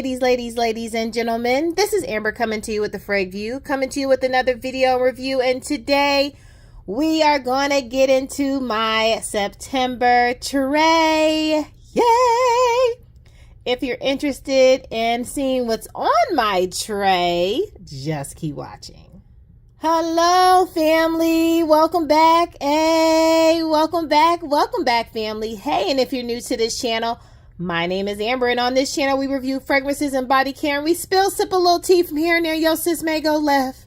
ladies and gentlemen, this is Amber coming to you with the Frag View, coming to you with another video review, and today we are gonna get into my September tray. Yay! If you're interested in seeing what's on my tray, just keep watching. Hello family, welcome back. Hey, welcome back family. Hey, and if you're new to this channel, my name is Amber, and on this channel we review fragrances and body care, and we sip a little tea from here and there. Yo, sis may go left.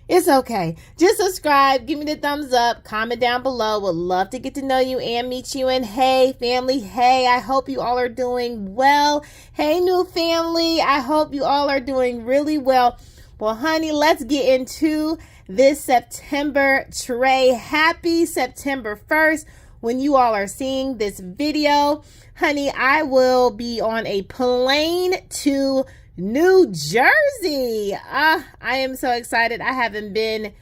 It's okay. Just subscribe, give me the thumbs up, comment down below. Would love to get to know you and meet you. And hey, family, hey, I hope you all are doing well. Hey, new family, I hope you all are doing really well. Well, honey, let's get into this September tray. Happy September 1st. When you all are seeing this video, honey, I will be on a plane to New Jersey. I am so excited. I haven't been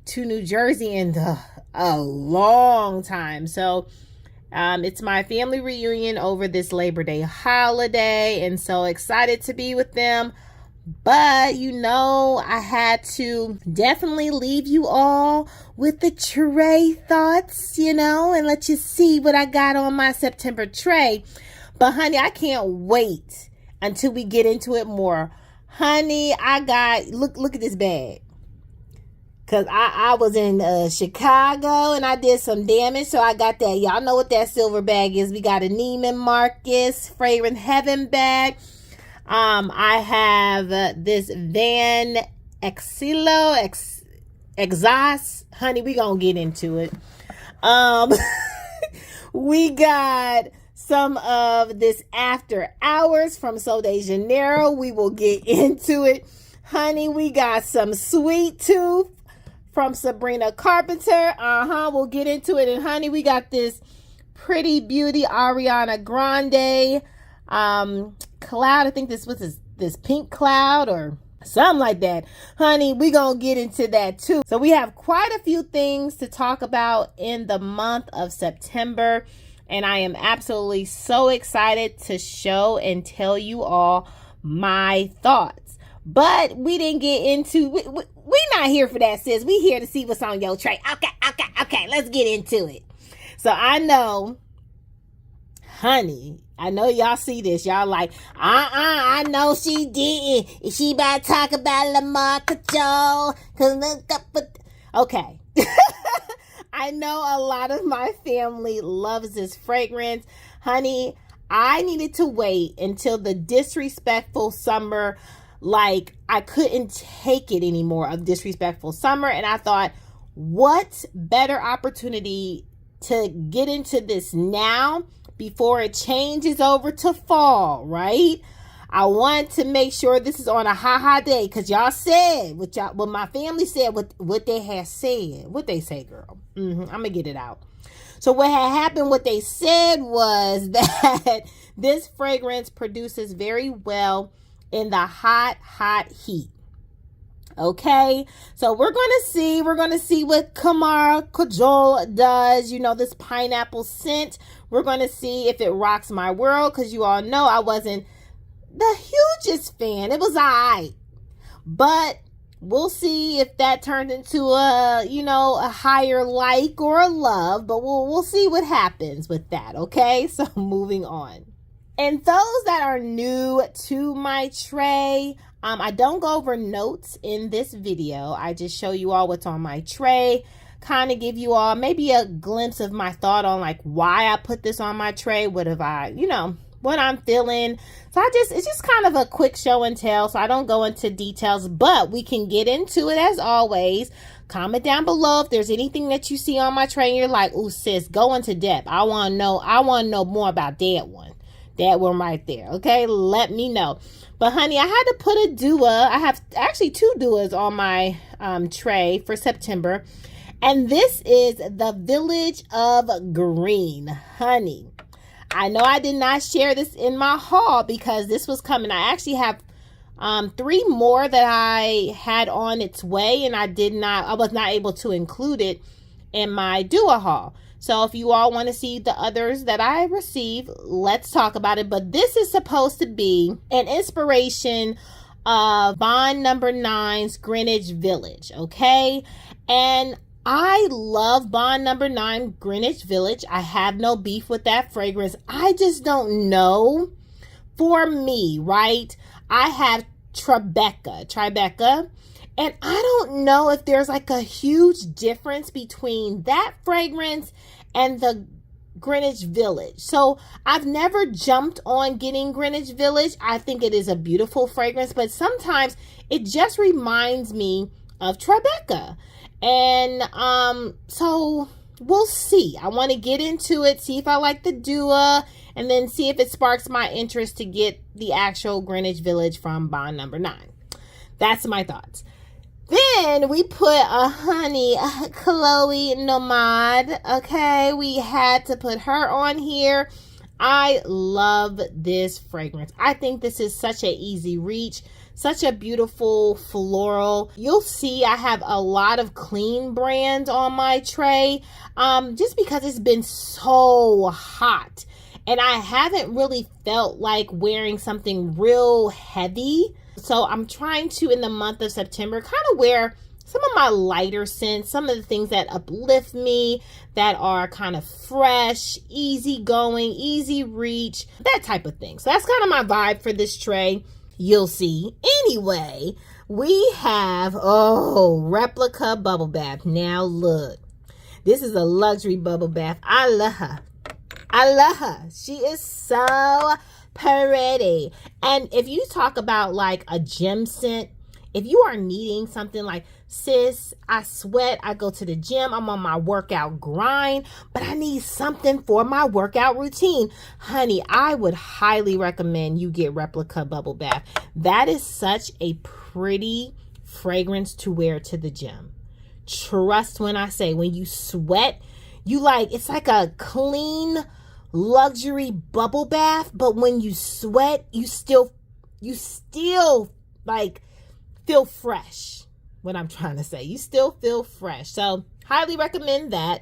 to New Jersey in a long time. So it's my family reunion over this Labor Day holiday, and so excited to be with them. But, you know, I had to definitely leave you all with the tray thoughts, you know, and let you see what I got on my September tray. But, honey, I can't wait until we get into it more. Honey, I got, look at this bag. Because I was in Chicago and I did some damage, so I got that. Y'all know what that silver bag is. We got a Neiman Marcus Fragrant Heaven bag. I have this Van Exilo Exhaust. Honey, we gonna get into it. We got some of this After Hours from Sol de Janeiro. We will get into it. Honey, we got some Sweet Tooth from Sabrina Carpenter. We'll get into it. And honey, we got this Pretty Beauty Ariana Grande cloud. I think this was this pink cloud or something like that. Honey, we gonna get into that too. So we have quite a few things to talk about in the month of September, and I am absolutely so excited to show and tell you all my thoughts. But we didn't get into, we not here for that, sis. We here to see what's on your tray. Okay, let's get into it. So I know, honey, I know y'all see this. Y'all like, I know she didn't. She about to talk about Lamar Kajal. Okay. I know a lot of my family loves this fragrance. Honey, I needed to wait until the disrespectful summer. Like, I couldn't take it anymore of disrespectful summer. And I thought, what better opportunity to get into this now before it changes over to fall, right? I want to make sure this is on a hot day, because y'all said what my family said, what they had said. What they say, girl? I'm gonna get it out. So what had happened, what they said was that this fragrance produces very well in the hot heat. Okay, so we're gonna see what Lamar Kajal does. You know, this pineapple scent. We're gonna see if it rocks my world, because you all know I wasn't the hugest fan. It was alright, but we'll see if that turned into a higher like or a love. But we'll see what happens with that. Okay, so moving on. And those that are new to my tray, I don't go over notes in this video. I just show you all what's on my tray, kind of give you all maybe a glimpse of my thought on like why I put this on my tray. What have I, what I'm feeling. So it's just kind of a quick show and tell. So I don't go into details, but we can get into it as always. Comment down below if there's anything that you see on my tray and you're like, ooh, sis, go into depth. I want to know more about that one. That one right there. Okay, let me know. But honey, I had to put a dua. I have actually 2 duas on my tray for September. And this is the Village of Green. Honey, I know I did not share this in my haul because this was coming. I actually have 3 more that I had on its way, and I was not able to include it in my dua haul. So if you all want to see the others that I receive, let's talk about it. But this is supposed to be an inspiration of Bond Number 9's Greenwich Village, okay? And I love Bond Number 9 Greenwich Village. I have no beef with that fragrance. I just don't know. For me, right? I have Tribeca. And I don't know if there's like a huge difference between that fragrance and the Greenwich Village. So I've never jumped on getting Greenwich Village. I think it is a beautiful fragrance, but sometimes it just reminds me of Tribeca. And so we'll see. I want to get into it, see if I like the Dua, and then see if it sparks my interest to get the actual Greenwich Village from Bond Number 9. That's my thoughts. Then we put a honey, Chloe Nomade. Okay, we had to put her on here. I love this fragrance. I think this is such an easy reach, such a beautiful floral. You'll see I have a lot of clean brands on my tray, just because it's been so hot. And I haven't really felt like wearing something real heavy. So I'm trying to, in the month of September, kind of wear some of my lighter scents, some of the things that uplift me, that are kind of fresh, easy going, easy reach, that type of thing. So that's kind of my vibe for this tray. You'll see. Anyway, we have, Replica Bubble Bath. Now look, this is a luxury bubble bath. I love her. She is so pretty. And if you talk about like a gym scent, if you are needing something like, sis, I sweat, I go to the gym, I'm on my workout grind, but I need something for my workout routine, honey, I would highly recommend you get Replica Bubble Bath. That is such a pretty fragrance to wear to the gym. Trust when I say, when you sweat, you like, it's like a clean luxury bubble bath, but when you sweat, you still like feel fresh. What I'm trying to say, you still feel fresh. So highly recommend that.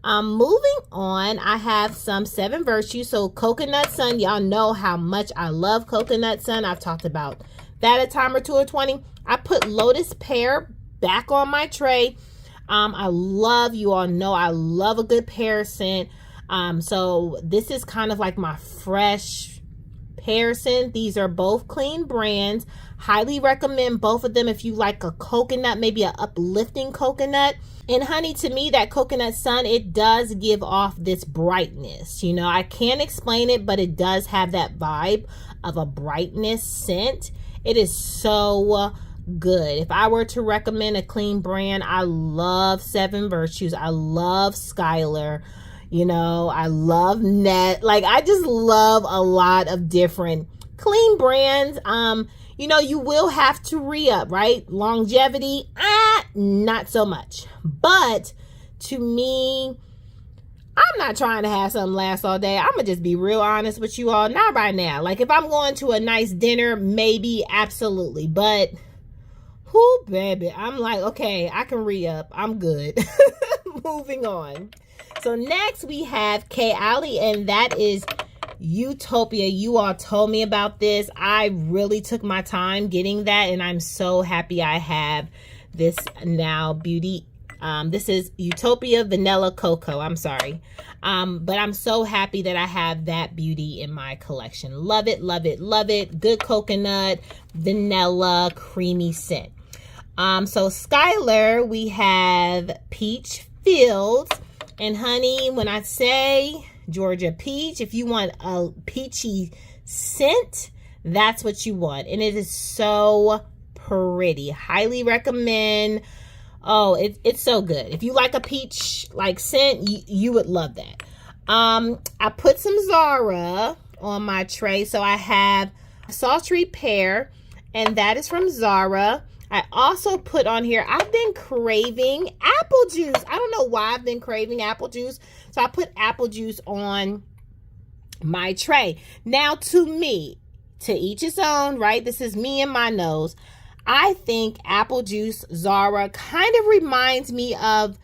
Moving on, I have some 7 Virtues. So Coconut Sun, y'all know how much I love Coconut Sun. I've talked about that a time or two or 20. I put Lotus Pear back on my tray. I love, you all know I love a good pear scent. So this is kind of like my fresh pear scent. These are both clean brands. Highly recommend both of them if you like a coconut, maybe an uplifting coconut. And honey, to me, that Coconut Sun, it does give off this brightness. You know, I can't explain it, but it does have that vibe of a brightness scent. It is so good. If I were to recommend a clean brand, I love 7 Virtues. I love Skylar. You know, I love Like, I just love a lot of different clean brands. You know, you will have to re-up, right? Longevity, not so much. But to me, I'm not trying to have something last all day. I'm gonna just be real honest with you all. Not right now. Like, if I'm going to a nice dinner, maybe, absolutely. But, whoo, baby, I'm like, okay, I can re-up. I'm good. Moving on. So next we have Kayali, and that is Utopia. You all told me about this. I really took my time getting that, and I'm so happy I have this now beauty. This is Utopia Vanilla Cocoa. I'm sorry. But I'm so happy that I have that beauty in my collection. Love it, love it, love it. Good coconut, vanilla, creamy scent. So Skylar, we have Peach Fields. And honey, when I say Georgia peach, if you want a peachy scent, that's what you want. And it is so pretty. Highly recommend. Oh, it's so good. If you like a peach like scent, you would love that. I put some Zara on my tray. So I have Sultry Pear, and that is from Zara. I also put on here, I've been craving apple juice. I don't know why I've been craving apple juice. So I put apple juice on my tray. Now, to me, to each his own, right? This is me and my nose. I think apple juice Zara kind of reminds me of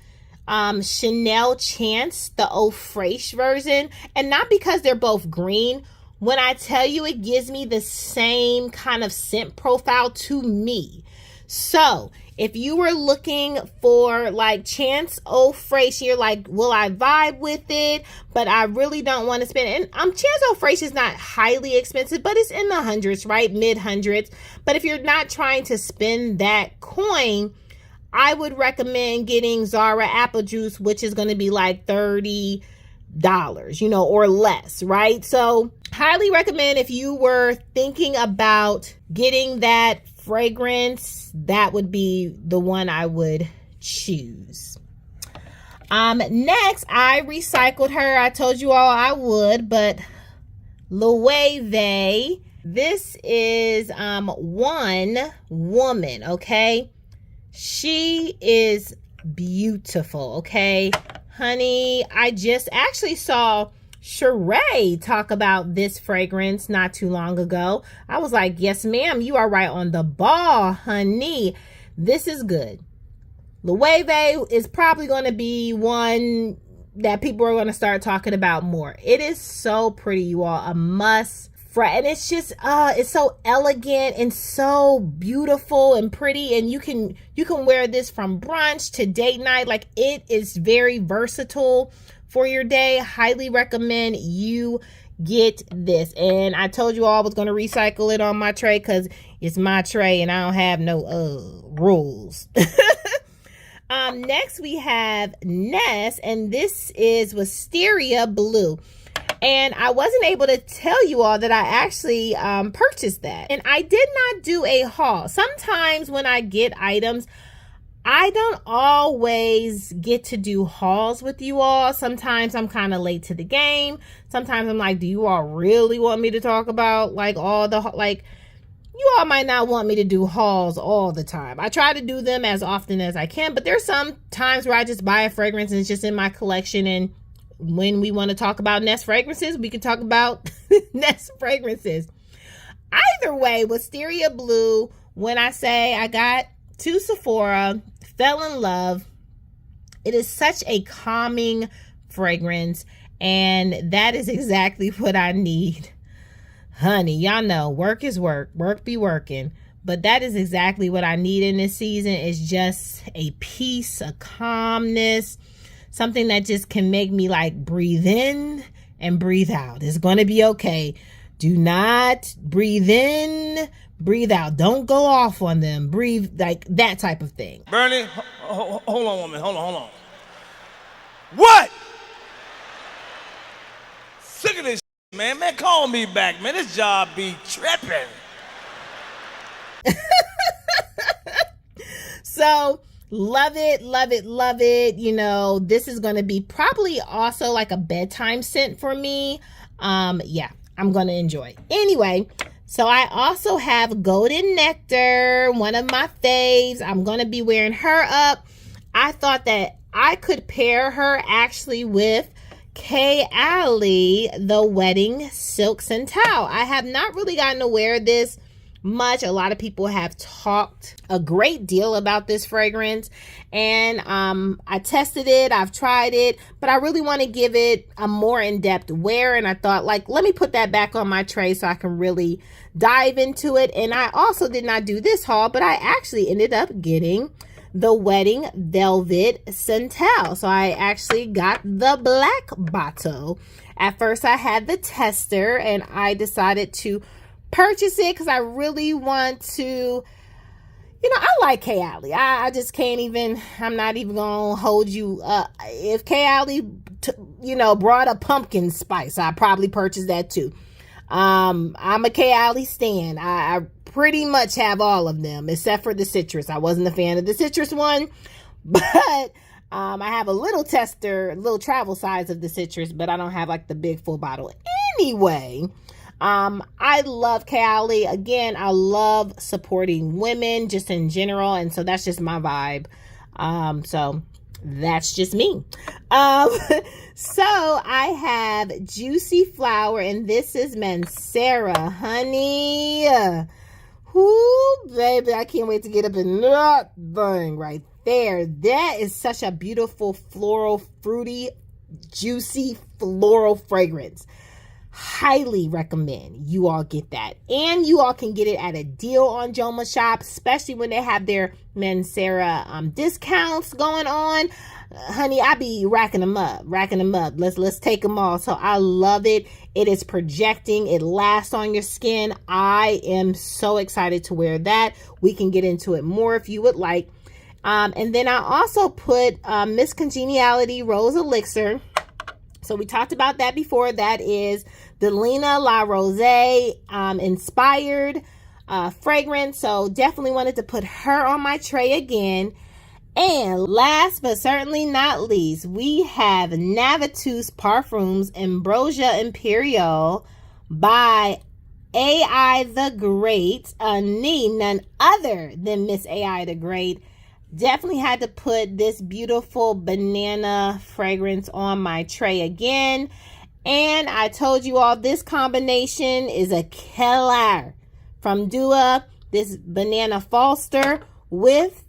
Chanel Chance, the Eau Fraiche version. And not because they're both green. When I tell you, it gives me the same kind of scent profile to me. So if you were looking for like Chance Eau Fraiche, you're like, will I vibe with it? But I really don't want to spend. And Chance Eau Fraiche is not highly expensive, but it's in the hundreds, right? Mid hundreds. But if you're not trying to spend that coin, I would recommend getting Zara Applejuice, which is going to be like $30, or less, right? So highly recommend if you were thinking about getting that fragrance, that would be the one I would choose. Next, I recycled her. I told you all I would, but Loewe. This is one woman, okay? She is beautiful, okay? Honey, I just actually saw Sheree talk about this fragrance not too long ago. I was like, yes, ma'am, you are right on the ball, honey. This is good. Loewe is probably going to be one that people are going to start talking about more. It is so pretty, you all. A must. And it's just it's so elegant and so beautiful and pretty, and you can wear this from brunch to date night. Like, it is very versatile for your day. Highly recommend you get this. And I told you all I was going to recycle it on my tray because it's my tray and I don't have no rules. Next we have Ness, and this is Wisteria Blue. And I wasn't able to tell you all that I actually purchased that. And I did not do a haul. Sometimes when I get items, I don't always get to do hauls with you all. Sometimes I'm kind of late to the game. Sometimes I'm like, do you all really want me to talk about like all the, like, you all might not want me to do hauls all the time. I try to do them as often as I can, but there's some times where I just buy a fragrance and it's just in my collection, and when we want to talk about Nest fragrances, we can talk about Nest fragrances. Either way, Wisteria Blue, when I say I got to Sephora, fell in love. It is such a calming fragrance, and that is exactly what I need. Honey, y'all know work is work. Work be working. But that is exactly what I need in this season. Is just a peace, a calmness, something that just can make me like breathe in and breathe out. It's going to be okay. Do not breathe in, breathe out. Don't go off on them. Breathe, like that type of thing. Bernie, hold on a minute. Hold on. What? Sick of this man. Man, call me back, man. This job be tripping. So, love it, love it, love it. You know, this is going to be probably also like a bedtime scent for me. Yeah, I'm going to enjoy. Anyway, so I also have Golden Nectar, one of my faves. I'm going to be wearing her up. I thought that I could pair her actually with Kayali, the Wedding Silk Santal. I have not really gotten to wear this much. A lot of people have talked a great deal about this fragrance, and I tested it, I've tried it, but I really want to give it a more in-depth wear, and I thought, like, let me put that back on my tray so I can really dive into it. And I also did not do this haul, but I actually ended up getting the Wedding Velvet Santal. So I actually got the black bottle. At first I had the tester, and I decided to purchase it because I really want to, you know, I like Kayali. I just can't even, I'm not even gonna hold you up. If Kayali, you know, brought a pumpkin spice, I probably purchased that too. I'm a Kayali stan. I pretty much have all of them except for the citrus. I wasn't a fan of the citrus one, but I have a little tester, little travel size of the citrus, but I don't have like the big full bottle. Anyway, I love Kayali. Again, I love supporting women just in general, and so that's just my vibe. So that's just me. So I have Juicy Flower, and this is Mancera, honey. Whoo, baby, I can't wait to get up in that thing right there. That is such a beautiful floral, fruity, juicy floral fragrance. Highly recommend you all get that. And you all can get it at a deal on Joma Shop, especially when they have their Mancera discounts going on. Honey, I be racking them up. Let's take them all. So I love it. It is projecting. It lasts on your skin. I am so excited to wear that. We can get into it more if you would like. And then I also put Miss Congeniality Rose Elixir. So we talked about that before. That is the Lena La Rose inspired fragrance. So definitely wanted to put her on my tray again. And last but certainly not least, we have Navitus Perfumes Ambrosia Imperial by AI the Great. None other than Miss AI the Great. Definitely had to put this beautiful banana fragrance on my tray again. And I told you all this combination is a killer from Dua. This banana Foster with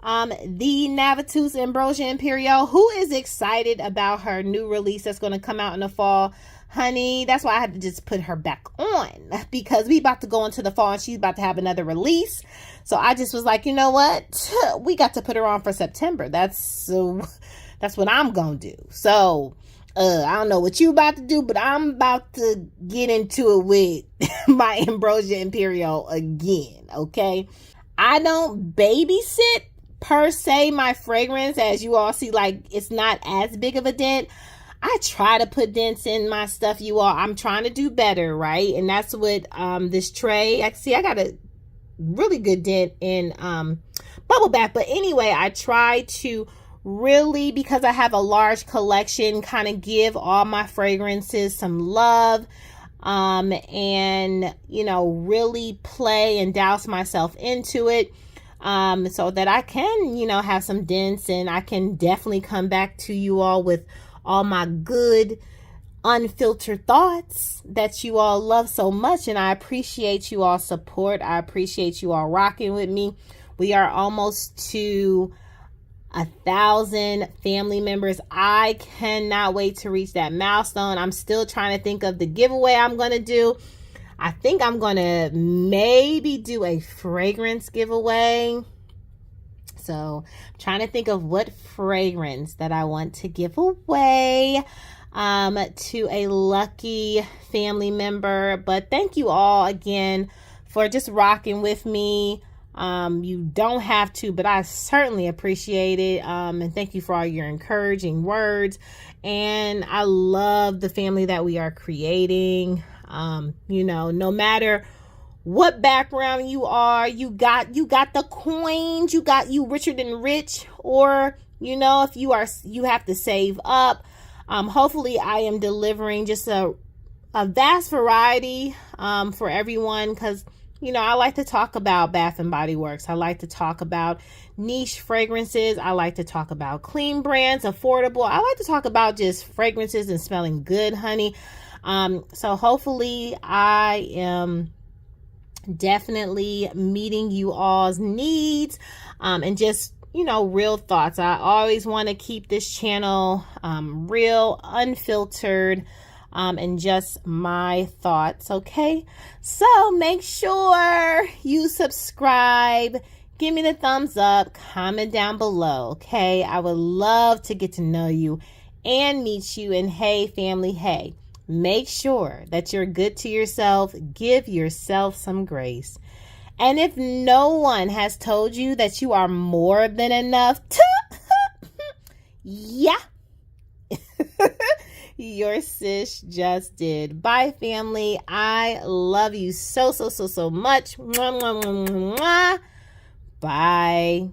the Navitus Ambrosia Imperial. Who is excited about her new release that's going to come out in the fall? Honey, that's why I had to just put her back on, because we about to go into the fall and she's about to have another release. So I just was like, you know what? We got to put her on for September. That's what I'm going to do. So I don't know what you about to do, but I'm about to get into it with my Ambrosia Imperial again, okay? I don't babysit per se my fragrance. As you all see, like, it's not as big of a dent. I try to put dents in my stuff, you all. I'm trying to do better, right? And that's what this tray, I got a really good dent in bubble bath. But anyway, I try to really, because I have a large collection, kind of give all my fragrances some love, and you know, really play and douse myself into it, so that I can, you know, have some dents, and I can definitely come back to you all with all my good unfiltered thoughts that you all love so much. And I appreciate you all support. I appreciate you all rocking with me. We are almost to 1,000 family members. I cannot wait to reach that milestone. I'm still trying to think of the giveaway I'm going to do. I think I'm going to maybe do a fragrance giveaway. So I'm trying to think of what fragrance that I want to give away to a lucky family member. But thank you all again for just rocking with me. You don't have to, but I certainly appreciate it. And thank you for all your encouraging words. And I love the family that we are creating. You know, no matter what background you are, you got the coins, you richer than rich, or, you know, if you have to save up. Hopefully I am delivering just a vast variety, for everyone, because, you know, I like to talk about Bath and Body Works. I like to talk about niche fragrances. I like to talk about clean brands, affordable. I like to talk about just fragrances and smelling good, honey. So hopefully I am definitely meeting you all's needs, and just, you know, real thoughts. I always want to keep this channel real, unfiltered, and just my thoughts. Okay, so make sure you subscribe, give me the thumbs up, comment down below. Okay, I would love to get to know you and meet you. And hey family, hey, make sure that you're good to yourself. Give yourself some grace. And if no one has told you that you are more than enough, yeah, your sis just did. Bye, family. I love you so much. Mwah, mwah, mwah, mwah. Bye.